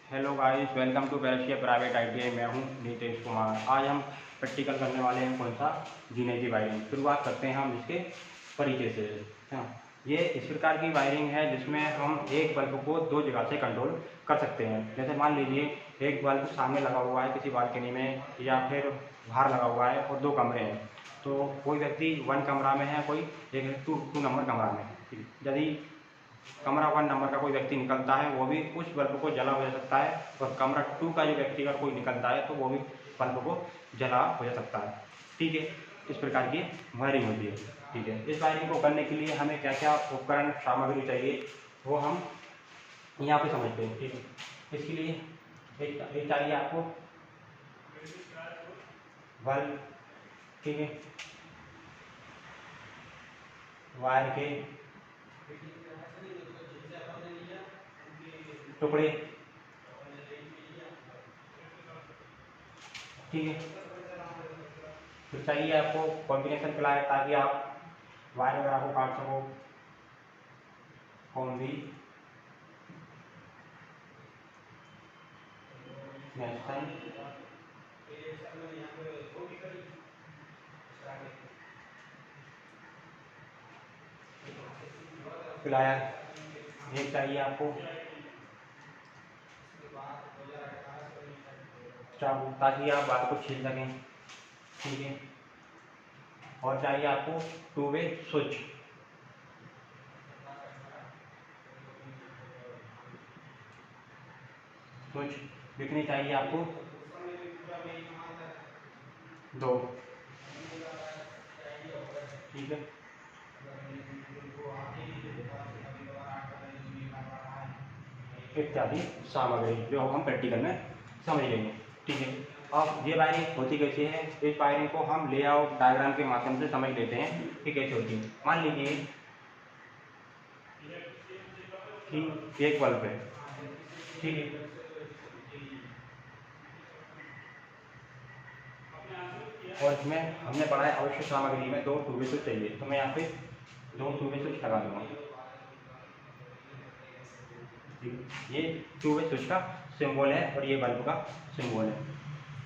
Hello guys, welcome to Palacia private ITI. मैं हूं नीतीश कुमार। आज हम प्रैक्टिकल करने वाले हैं कौन सा, जीने की वायरिंग। शुरुआत करते हैं हम इसके परिचय से। हाँ, ये इस प्रकार की वायरिंग है जिसमें हम एक बल्ब को दो जगह से कंट्रोल कर सकते हैं। जैसे मान लीजिए एक बल्ब सामने लगा हुआ है किसी बालकनी में या फिर बाहर लगा हुआ है और दो कमरे हैं। तो कोई व्यक्ति 1 कमरा में है, कोई एक 2 नंबर कमरा में। यदि कमरा 1 नंबर का कोई व्यक्ति निकलता है वो भी उस बल्ब को जला हो जा सकता है, और कमरा 2 का जो व्यक्ति अगर कोई निकलता है तो वो भी बल्ब को जला हो जा सकता है। ठीक है, इस प्रकार की वायरिंग होती है। ठीक है, इस वायरिंग को करने के लिए हमें क्या क्या उपकरण सामग्री चाहिए वो हम यहाँ पे समझते हैं। ठीक है, इसके लिए एक चाहिए आपको बल्ब। ठीक है, वायर के टुकड़े। ठीक है, तो चाहिए आपको कॉम्बिनेशन प्लायर ताकि आप वायर वगैरह को काट सको। कॉम्बी नेशन प्लायर एक चाहिए आपको, चाकू ताकि आप बात को छील सकें। ठीक है, और चाहिए आपको 2 वे स्विच। स्विच कितनी चाहिए आपको? 2। ठीक है, इत्यादि सामग्री जो हम प्रैक्टिकल में समझ लेंगे। ठीक है, अब ये वायरिंग होती कैसे है, इस वायरिंग को हम लेआउट डायग्राम के माध्यम से समझ लेते हैं कि कैसे होती है। मान लीजिए कि एक बल्ब है। ठीक है, और इसमें हमने पढ़ा है आवश्यक सामग्री में 2 2 वे स्विच चाहिए, तो मैं यहाँ पे 2 2 वे स्विच लगा दूंगा। ठीक है, ये 2 वे स्विच का सिंबल है और ये बल्ब का सिंबल है।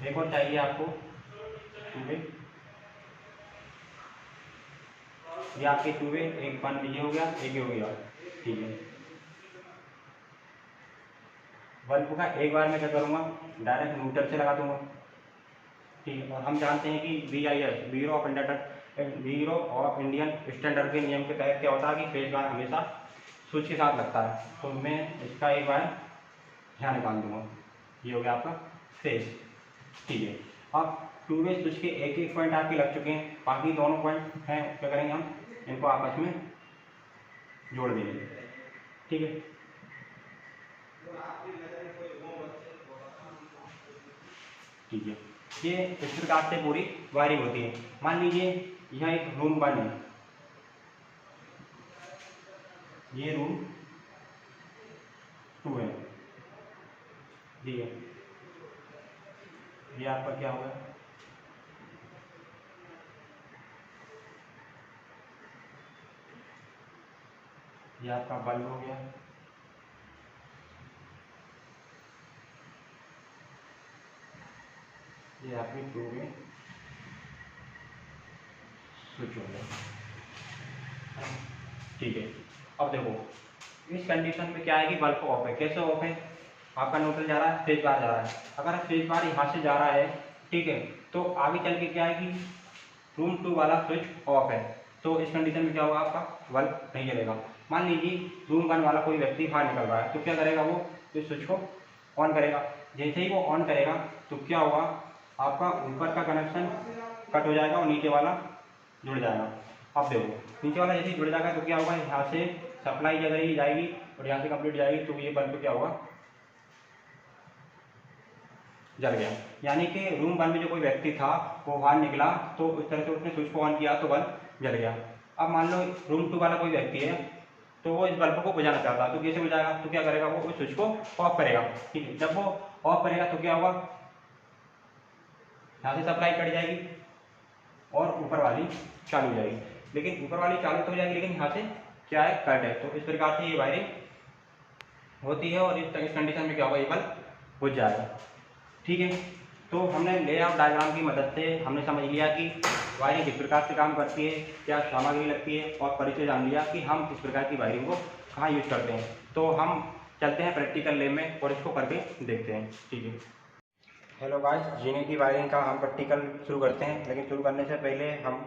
एक और चाहिए आपको 2 वे, ये आपके 2 वे, एक बल्ब ये हो गया, एक ये हो गया। ठीक है, बल्ब का एक बार मैं क्या करूँगा, डायरेक्ट न्यूट्रल से लगा दूंगा। ठीक है, और हम जानते हैं कि BIS bureau of Indian standard के नियम के तहत क्या होता है कि फेज बार हमेशा स्विच के साथ लगता है। तो मैं इसका एक बार ध्यान निकाल दूंगा। ये हो गया आपका फेज। ठीक है, अब 2 वे स्विच के एक एक पॉइंट आपके लग चुके हैं, बाकी दोनों पॉइंट हैं, क्या करेंगे हम इनको आपस में जोड़ देंगे। ठीक है, ठीक है, ये इस प्रकार से पूरी वायरिंग होती है। मान लीजिए यह एक रूम 1 है, ये रूम 2 है। ठीक है, ये आपका क्या होगा, ये आपका बल्ब हो गया। ये आपकी 2 वे स्विच हो गया। ठीक है, अब देखो इस कंडीशन में क्या है कि बल्ब ऑफ है। कैसे ऑफ है, आपका न्यूट्रल जा रहा है, फेज बार जा रहा है। अगर फेज बार यहाँ से जा रहा है, ठीक है, तो आगे चल के क्या है कि रूम 2 वाला स्विच ऑफ है, तो इस कंडीशन में क्या होगा, आपका बल्ब नहीं जलेगा। मान लीजिए रूम 1 वाला कोई व्यक्ति बाहर निकल रहा है, तो क्या करेगा, वो इस स्विच को ऑन करेगा। जैसे ही वो ऑन करेगा तो क्या होगा, आपका ऊपर का कनेक्शन कट हो जाएगा और नीचे वाला जुड़ जाएगा। अब देखो नीचे वाला जैसे ही जुड़ जाएगा तो क्या होगा, यहाँ से सप्लाई अगर ही जाएगी और यहाँ से कंप्लीट जाएगी तो ये बल्ब क्या होगा, जल गया। यानी कि रूम 1 में जो कोई व्यक्ति था वो बाहर निकला तो उस तरह से उसने स्विच को ऑन किया तो बल्ब जल गया। अब मान लो रूम 2 वाला कोई व्यक्ति है तो वो इस बल्ब को बुझाना चाहता है, तो कैसे बुझाएगा, तो क्या करेगा, वो उस स्विच को ऑफ करेगा। ठीक है, जब वो ऑफ करेगा तो क्या होगा, यहाँ से सप्लाई कट जाएगी और ऊपर वाली चालू हो जाएगी। लेकिन ऊपर वाली चालू तो हो जाएगी, लेकिन यहाँ से क्या है, कट है। तो इस प्रकार से ये वायरिंग होती है और इस कंडीशन में क्या होगा, ये बल्ब बुझ जाएगा। ठीक है, तो हमने लेआउट डायग्राम की मदद से हमने समझ लिया कि वायरिंग किस प्रकार से काम करती है, क्या सामग्री लगती है, और परिचय जान लिया कि हम इस प्रकार की वायरिंग को कहाँ यूज करते हैं। तो हम चलते हैं प्रैक्टिकल लैब में और इसको करके देखते हैं। ठीक है, हेलो गाइस, जीने की वायरिंग का हम प्रैक्टिकल शुरू करते हैं, लेकिन शुरू करने से पहले हम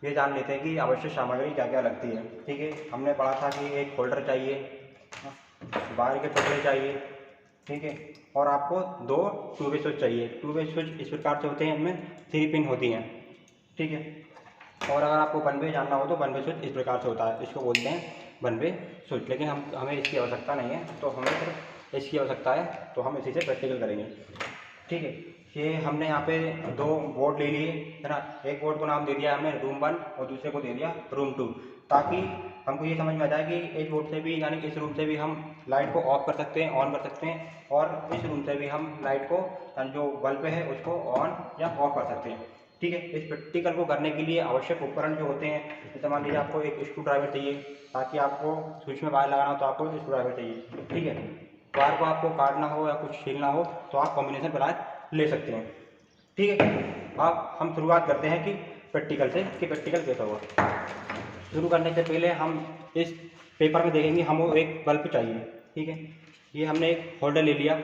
ये जान लेते हैं कि आवश्यक सामग्री क्या क्या लगती है। ठीक है, हमने पढ़ा था कि एक होल्डर चाहिए, वायर के टुकड़े चाहिए, ठीक है, और आपको 2 टू वे स्विच चाहिए। टू वे स्विच इस प्रकार से होते हैं, इनमें 3 पिन होती हैं। ठीक है, और अगर आपको वन वे जानना हो तो वन वे स्विच इस प्रकार से होता है, इसको बोलते हैं वन वे स्विच। लेकिन हमें इसकी आवश्यकता नहीं है, तो हमें सिर्फ इसकी आवश्यकता है, तो हम इसी से प्रैक्टिकल करेंगे। ठीक है, ये हमने यहाँ पे 2 बोर्ड ले लिए, है ना। एक बोर्ड को नाम दे दिया हमने रूम 1 और दूसरे को दे दिया रूम 2, ताकि हमको ये समझ में आ जाए कि इस बोर्ड से भी, यानी इस रूम से भी हम लाइट को ऑफ कर सकते हैं, ऑन कर सकते हैं, और इस रूम से भी हम लाइट को, जो बल्ब है उसको ऑन या ऑफ कर सकते हैं। ठीक है, इस प्रैक्टिकल को करने के लिए आवश्यक उपकरण जो होते हैं, जैसे मान लीजिए आपको एक स्क्रू ड्राइवर चाहिए, ताकि आपको स्विच में वायर लगाना हो तो आपको स्क्रू ड्राइवर चाहिए। ठीक है, वायर को आपको काटना हो या कुछ छीलना हो तो आप कॉम्बिनेशन वायर ले सकते हैं। ठीक है, अब हम शुरुआत करते हैं कि प्रैक्टिकल से, कि प्रैक्टिकल कैसा होगा। शुरू करने से पहले हम इस पेपर में देखेंगे हमको एक बल्ब चाहिए। ठीक है, ये हमने एक होल्डर ले लिया,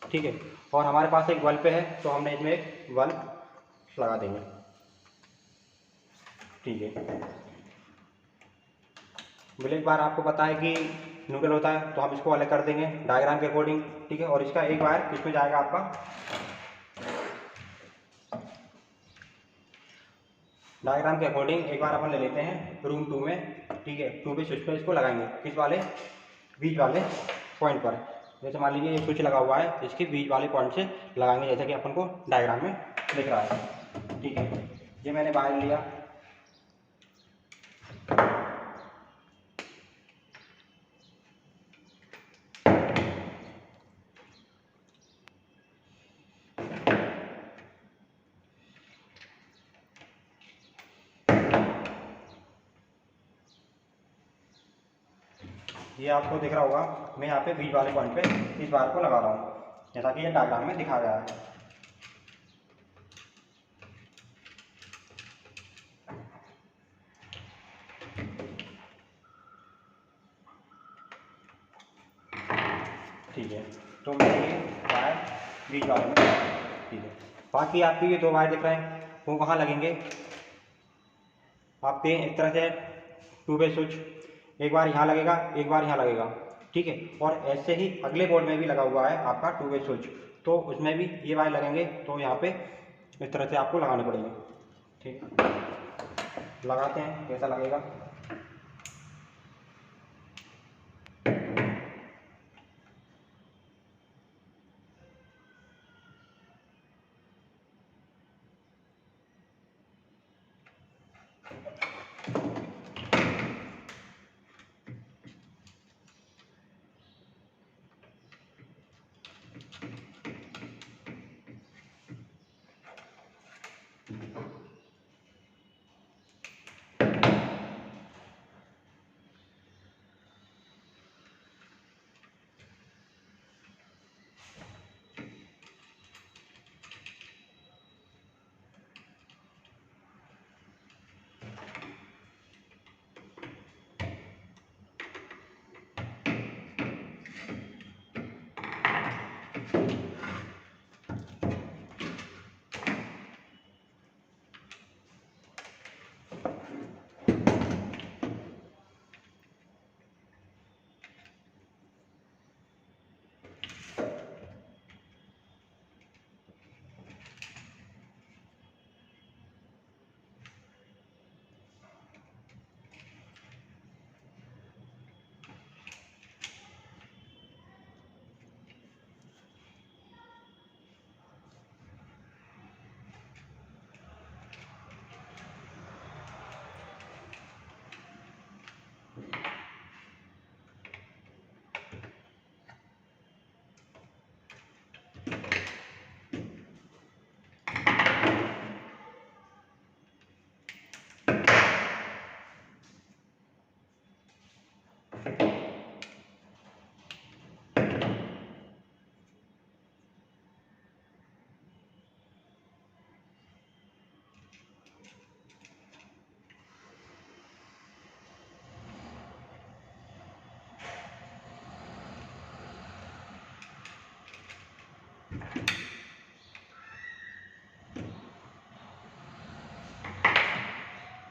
ठीक है, और हमारे पास एक बल्ब है, तो हमने इसमें एक बल्ब लगा देंगे। ठीक है, ब्लैक बार आपको पता है कि न्यूट्रल होता है, तो हम इसको अलग कर देंगे डायग्राम के अकॉर्डिंग। ठीक है, और इसका एक वायर इसमें जाएगा आपका, डायग्राम के अकॉर्डिंग एक बार अपन ले लेते हैं रूम 2 में। ठीक है, 2 पे स्विच पे इसको लगाएंगे, किस वाले, बीच वाले पॉइंट पर। जैसे मान लीजिए ये स्विच लगा हुआ है, इसके बीच वाले पॉइंट से लगाएंगे, जैसा कि अपन को डायग्राम में दिख रहा है। ठीक है, ये मैंने वायर लिया, ये आपको दिख रहा होगा। मैं यहाँ पे बीच वाले पॉइंट पे इस वायर को लगा रहा हूँ, जैसा कि ये डायग्राम में दिखा गया है। ठीक है, तो मैं ये वायर बीच वाले में, ठीक है, बाकी आपके ये 2 वायर दिख रहे हैं, वो कहाँ लगेंगे आपके, एक तरह से टू वे स्विच, एक बार यहाँ लगेगा, एक बार यहाँ लगेगा। ठीक है, और ऐसे ही अगले बोर्ड में भी लगा हुआ है आपका टू वे स्विच, तो उसमें भी ये वायर लगेंगे, तो यहाँ पे इस तरह से आपको लगाने पड़ेंगे। ठीक है, लगाते हैं कैसा लगेगा।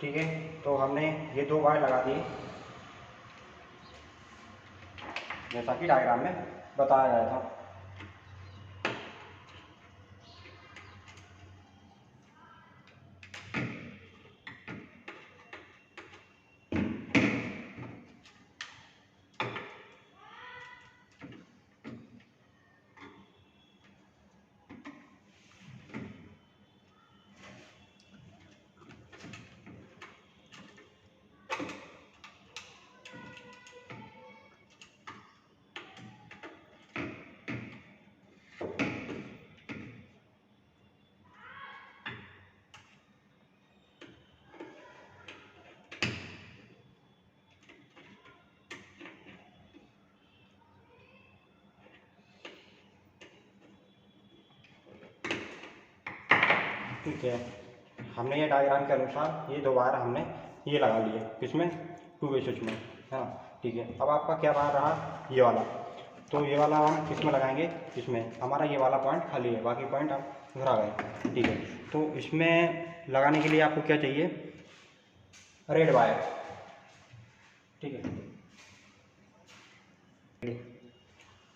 ठीक है, तो हमने ये 2 वायर लगा दिए जैसा कि डायग्राम में बताया गया था। ठीक है, हमने ये डायग्राम के अनुसार ये 2 वायर हमने ये लगा लिए किसमें, 2 वे स्विच में, है ना। ठीक है, अब आपका क्या वायर रहा, ये वाला। तो ये वाला हम किस में लगाएंगे, इसमें। हमारा ये वाला पॉइंट खाली है, बाकी पॉइंट अब भरा गए। ठीक है, तो इसमें लगाने के लिए आपको क्या चाहिए, रेड वायर। ठीक है,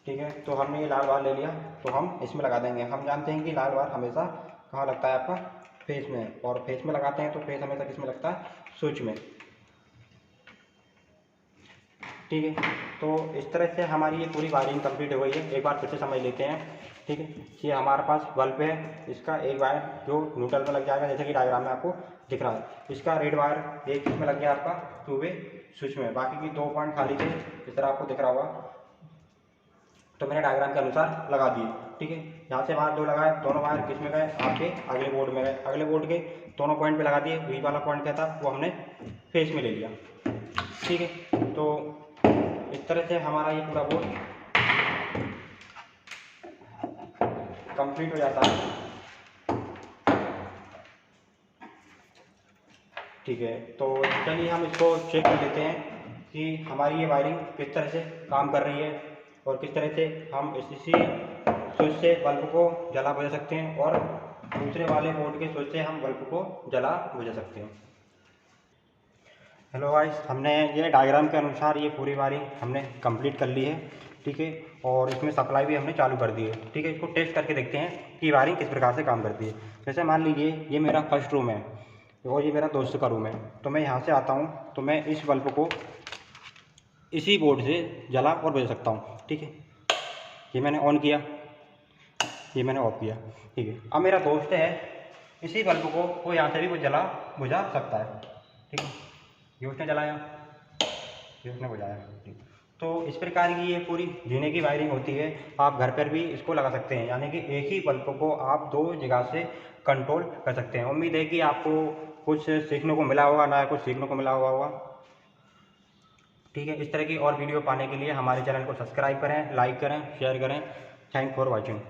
ठीक है, तो हमने ये लाल वायर ले लिया, तो हम इसमें लगा देंगे। हम जानते हैं कि लाल वायर हमेशा कहाँ लगता है, आपका फेस में, और फेस में लगाते हैं तो फेस हमेशा किस में लगता है, स्विच में। ठीक है, तो इस तरह से हमारी ये पूरी वायरिंग कंप्लीट हो गई है। एक बार फिर से समझ लेते हैं। ठीक है, ये हमारे पास बल्ब है, इसका एक वायर जो न्यूट्रल में लग जाएगा, जैसे कि डायग्राम में आपको दिख रहा है। इसका रेड वायर एक इसमें लग गया आपका 2 वे स्विच में, बाकी की 2 पॉइंट खाली थे, इस तरह आपको दिख रहा होगा। तो मैंने डायग्राम के अनुसार लगा दिए। ठीक है, यहाँ से वायर 2 लगाए, दोनों वायर किस में गए, आपके अगले बोर्ड में गए। अगले बोर्ड के दोनों पॉइंट पे लगा दिए। वी वाला पॉइंट क्या था, वो हमने फेस में ले लिया। ठीक है, तो इस तरह से हमारा ये पूरा बोर्ड कंप्लीट हो जाता है। ठीक है, तो चलिए हम इसको चेक कर लेते हैं कि हमारी ये वायरिंग किस तरह से काम कर रही है और किस तरह से हम इसी स्विच से बल्ब को जला बुझा सकते हैं और दूसरे वाले बोर्ड के स्विच से हम बल्ब को जला बुझा सकते हैं। हेलो गाइस, हमने ये डायग्राम के अनुसार ये पूरी वायरिंग हमने कंप्लीट कर ली है। ठीक है, और इसमें सप्लाई भी हमने चालू कर दी है। ठीक है, इसको टेस्ट करके देखते हैं कि वायरिंग किस प्रकार से काम करती है। जैसे मान लीजिए ये मेरा फर्स्ट रूम है और ये मेरा दोस्त का रूम है, तो मैं यहाँ से आता हूँ तो मैं इस बल्ब को इसी बोर्ड से जला और बुझा सकता हूँ। ठीक है, ये मैंने ऑन किया, ये मैंने ऑफ किया। ठीक है, अब मेरा दोस्त है, इसी बल्ब को वो यहाँ से भी वो जला बुझा सकता है। ठीक है, ये उसने जलाया, ये उसने बुझाया। ठीक, तो इस प्रकार की ये पूरी जीने की वायरिंग होती है। आप घर पर भी इसको लगा सकते हैं, यानी कि एक ही बल्ब को आप 2 जगह से कंट्रोल कर सकते हैं। उम्मीद है कि आपको कुछ सीखने को मिला होगा, ना कुछ सीखने को मिला होगा। ठीक है, इस तरह की और वीडियो पाने के लिए हमारे चैनल को सब्सक्राइब करें, लाइक करें, शेयर करें। Thank for watching.